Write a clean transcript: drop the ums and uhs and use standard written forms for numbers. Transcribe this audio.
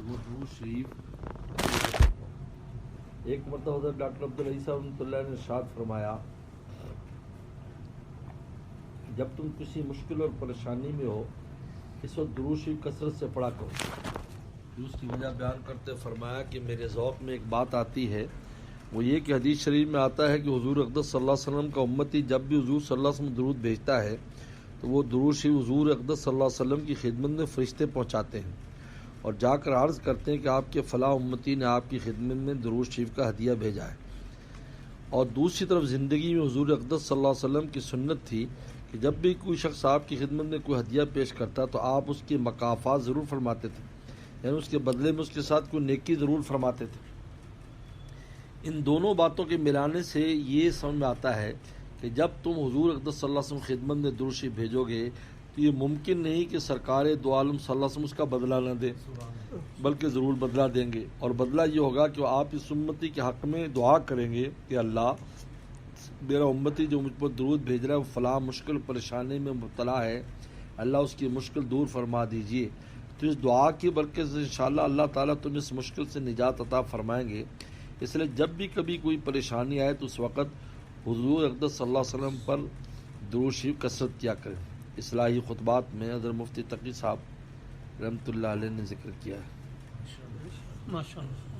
وہ درود شریف ایک مرتبہ حضرت ڈاکٹر عبدالعزیز صاحب رحمۃ اللہ نے ارشاد فرمایا، جب تم کسی مشکل اور پریشانی میں ہو اس وقت درود شریف کثرت سے پڑھا کرو۔ اس کی وجہ بیان کرتے فرمایا کہ میرے ذوق میں ایک بات آتی ہے، وہ یہ کہ حدیث شریف میں آتا ہے کہ حضور اقدس صلی اللہ علیہ وسلم کا امتی جب بھی حضور صلی اللہ علیہ وسلم درود بھیجتا ہے تو وہ درود شریف حضور اقدس صلی اللہ علیہ وسلم کی خدمت میں فرشتے پہنچاتے ہیں اور جا کر عرض کرتے ہیں کہ آپ کے فلاں امتی نے آپ کی خدمت میں درود شریف کا ہدیہ بھیجا ہے۔ اور دوسری طرف زندگی میں حضور اقدس صلی اللہ علیہ وسلم کی سنت تھی کہ جب بھی کوئی شخص آپ کی خدمت میں کوئی ہدیہ پیش کرتا تو آپ اس کی مکافات ضرور فرماتے تھے، یعنی اس کے بدلے میں اس کے ساتھ کوئی نیکی ضرور فرماتے تھے۔ ان دونوں باتوں کے ملانے سے یہ سمجھ میں آتا ہے کہ جب تم حضور اقدس صلی اللہ علیہ وسلم خدمت میں درود شریف بھیجو گے تو یہ ممکن نہیں کہ سرکار دو عالم صلی اللہ علیہ وسلم اس کا بدلہ نہ دیں، بلکہ ضرور بدلہ دیں گے، اور بدلہ یہ ہوگا کہ آپ اس امتی کے حق میں دعا کریں گے کہ اللہ میرا امتی جو مجھ پر درود بھیج رہا ہے وہ فلاں مشکل پریشانی میں مبتلا ہے، اللہ اس کی مشکل دور فرما دیجئے۔ تو اس دعا کی برکت سے انشاءاللہ اللہ تعالیٰ تم اس مشکل سے نجات عطا فرمائیں گے۔ اس لیے جب بھی کبھی کوئی پریشانی آئے تو اس وقت حضور اقدس صلی اللہ علیہ وسلم پر درود شریف کثرت کیا کریں۔ اصلاحی خطبات میں حضرت مفتی تقی صاحب رحمۃ اللہ علیہ نے ذکر کیا ہے۔ ماشاء اللہ۔